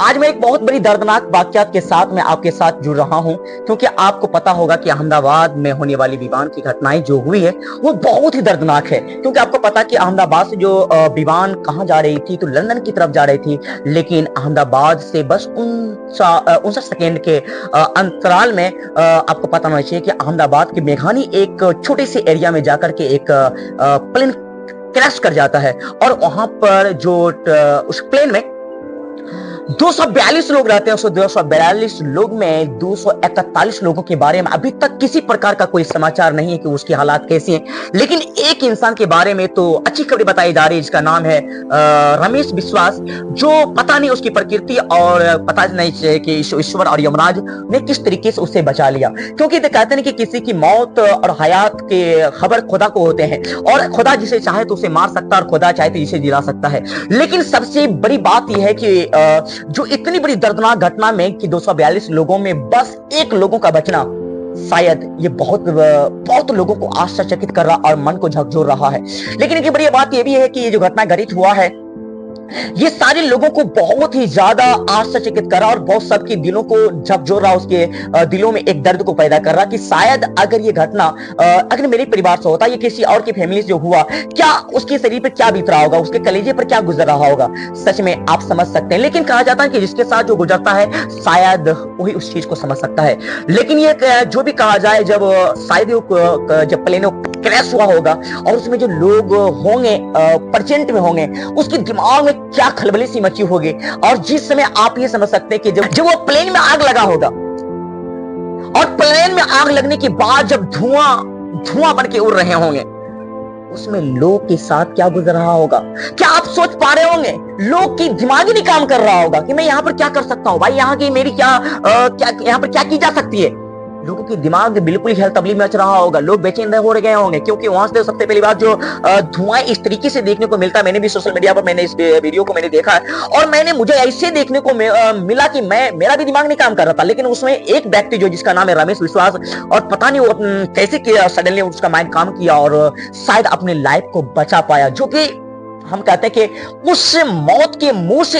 आज मैं एक बहुत बड़ी दर्दनाक वाकयात के साथ मैं आपके साथ जुड़ रहा हूं, क्योंकि आपको पता होगा कि अहमदाबाद में होने वाली विमान की घटनाएं जो हुई है वो बहुत ही दर्दनाक है। क्योंकि आपको पता कि अहमदाबाद से जो विमान कहां जा रही थी, तो लंदन की तरफ जा रही थी, लेकिन अहमदाबाद से बस 59 सेकेंड के अंतराल में आपको पता होना चाहिए कि अहमदाबाद के मेघानी एक छोटे से एरिया में जाकर के एक प्लेन क्रैश कर जाता है। और वहां पर जो उस प्लेन में 242 लोग रहते हैं। उस 242 लोग में 241 लोगों के बारे में अभी तक किसी प्रकार का कोई समाचार नहीं है कि उसकी हालात कैसी हैं। लेकिन एक इंसान के बारे में तो अच्छी खबरें बताई जा रही है, जिसका नाम है रमेश विश्वास, जो पता नहीं उसकी प्रकृति और पता नहीं कि ईश्वर और यमराज ने किस तरीके से उससे बचा लिया। क्योंकि कहते हैं कि किसी की मौत और हयात के खबर खुदा को होते हैं, और खुदा जिसे चाहे तो उसे मार सकता है, और खुदा चाहे तो इसे जिला सकता है। लेकिन सबसे बड़ी बात यह है कि जो इतनी बड़ी दर्दनाक घटना में कि 242 लोगों में बस एक लोगों का बचना, शायद ये बहुत लोगों को आश्चर्यचकित कर रहा और मन को झकझोर रहा है। लेकिन एक बड़ी बात यह भी है कि ये जो घटना घटित हुआ है, ये सारे लोगों को बहुत ही ज्यादा आश्चर्यचकित कर रहा और बहुत सबके दिलों को झकझोर रहा, उसके दिलों में एक दर्द को पैदा कर रहा कि शायद अगर ये घटना अगर मेरे परिवार से होता, ये किसी और की फैमिली से जो हुआ, क्या उसके शरीर पर क्या बीत रहा होगा, उसके कलेजे पर क्या गुजर रहा होगा। सच में आप समझ सकते हैं। लेकिन कहा जाता है कि जिसके साथ जो गुजरता है शायद वही उस चीज को समझ सकता है। लेकिन ये जो भी कहा जाए, जब शायद जब प्लेन क्रैश हुआ होगा और उसमें जो लोग होंगे प्रेजेंट में होंगे, उसके दिमाग में क्या खलबली सी मची होगी। और जिस समय आप ये समझ सकते हैं कि जब वो प्लेन में आग लगा होगा, और प्लेन में आग लगने के बाद जब धुआं बन के उड़ रहे होंगे, उसमें लोग के साथ क्या गुजर रहा होगा। क्या आप सोच पा रहे होंगे? लोग की दिमाग ही नहीं काम कर रहा होगा कि मैं यहां पर क्या कर सकता हूं, भाई यहां की मेरी क्या यहां पर क्या की जा सकती है। लोगों के दिमाग में बिल्कुल ही तबली मच रहा होगा, लोग बेचैन हो गए होंगे, क्योंकि वहां से सबसे पहली बात जो धुआं इस तरीके से देखने को मिलता है। मैंने भी सोशल मीडिया पर मैंने इस वीडियो को मैंने देखा है, और मैंने मुझे ऐसे देखने को मिला कि मेरा भी दिमाग नहीं काम कर रहा था। लेकिन उसमें एक व्यक्ति जो जिसका नाम है रमेश विश्वास, और पता नहीं वो कैसे किया, सडनली उसका माइंड काम किया और शायद अपने लाइफ को बचा पाया। जो कि हम कहते हैं कि उस मौत के मुंह से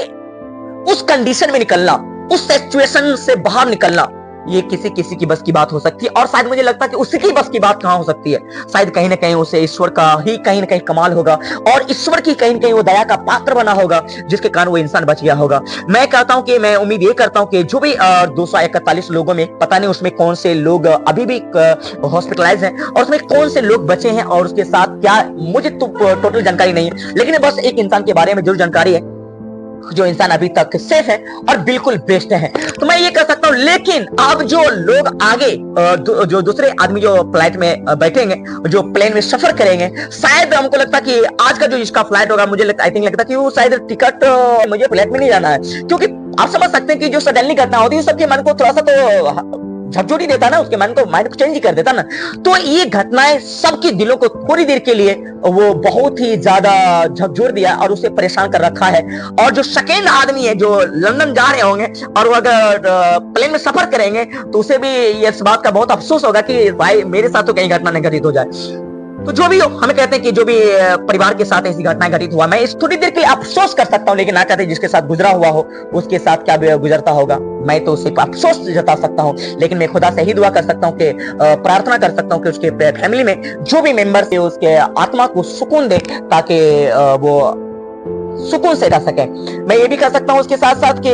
उस कंडीशन में निकलना, उस सिचुएशन से बाहर निकलना, ये किसी की बस की बात हो सकती है। और शायद मुझे लगता है कि उसकी बस की बात कहां हो सकती है। शायद कहीं ना कहीं उसे ईश्वर का ही कहीं ना कहीं कमाल होगा, और ईश्वर की कहीं ना कहीं वो दया का पात्र बना होगा, जिसके कारण वो इंसान बच गया होगा। मैं कहता हूं कि मैं उम्मीद ये करता हूं कि जो भी 241 लोगों में, पता नहीं उसमें कौन से लोग अभी भी हॉस्पिटलाइज हैं, और उसमें कौन से लोग बचे हैं, और उसके साथ क्या, मुझे तो टोटल जानकारी नहीं है। लेकिन बस एक इंसान के बारे में जरूर जानकारी है, जो इंसान अभी तक सेफ है और बिल्कुल बेस्ट है। तो मैं ये कह सकता हूं। लेकिन अब जो लोग आगे जो दूसरे आदमी जो फ्लाइट में बैठेंगे, जो प्लेन में सफर करेंगे, शायद हमको लगता कि आज का जो इसका फ्लाइट होगा, मुझे आई थिंक लगता कि वो शायद टिकट, मुझे फ्लाइट में नहीं जाना है। क्योंकि आप समझ सकते हैं कि जो सडनली घटना होती है, सबके मन को थोड़ा सा तो झकझोर ही देता ना, उसके मन को चेंज ही कर देता ना। तो ये घटनाएं सबके दिलों को थोड़ी देर के लिए वो बहुत ही ज्यादा झकझोर दिया और उसे परेशान कर रखा है। और जो सेकेंड आदमी है जो लंदन जा रहे होंगे और वो अगर प्लेन में सफर करेंगे, तो उसे भी इस बात का बहुत अफसोस होगा कि भाई मेरे साथ तो कहीं घटना नहीं घटित हो जाए। तो जो भी हो, हमें कहते हैं कि जो भी परिवार के साथ ऐसी घटनाएं घटित हुआ, मैं इस थोड़ी देर के लिए अफसोस कर सकता हूं, लेकिन ना कहते जिसके साथ गुजरा हुआ हो उसके साथ क्या गुजरता होगा, मैं तो सिर्फ अफसोस जता सकता हूं। लेकिन मैं खुदा से ही दुआ कर सकता हूं कि प्रार्थना कर सकता हूं कि उसके फैमिली में जो भी मेंबर्स है उसके आत्मा को सुकून दे, ताकि वो सुकून से रह सके। मैं ये भी कह सकता हूं उसके साथ साथ कि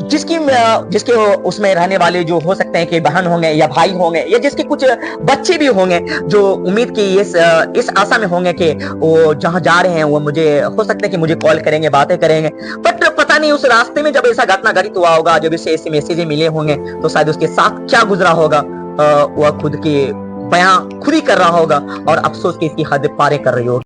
जिसके उसमें रहने वाले जो हो सकते हैं कि बहन होंगे या भाई होंगे, या जिसके कुछ बच्चे भी होंगे, जो उम्मीद की इस आशा में होंगे कि वो जहां जा रहे हैं वो मुझे हो सकता है कि मुझे कॉल करेंगे, बातें करेंगे, बट पता नहीं उस रास्ते में जब ऐसा घटना घटित हुआ होगा, जब इसे ऐसे मैसेज मिले होंगे, तो शायद उसके साथ क्या गुजरा होगा वह खुद की बयां खुद ही कर रहा होगा, और अफसोस की इसकी हद पारे कर रही होगी।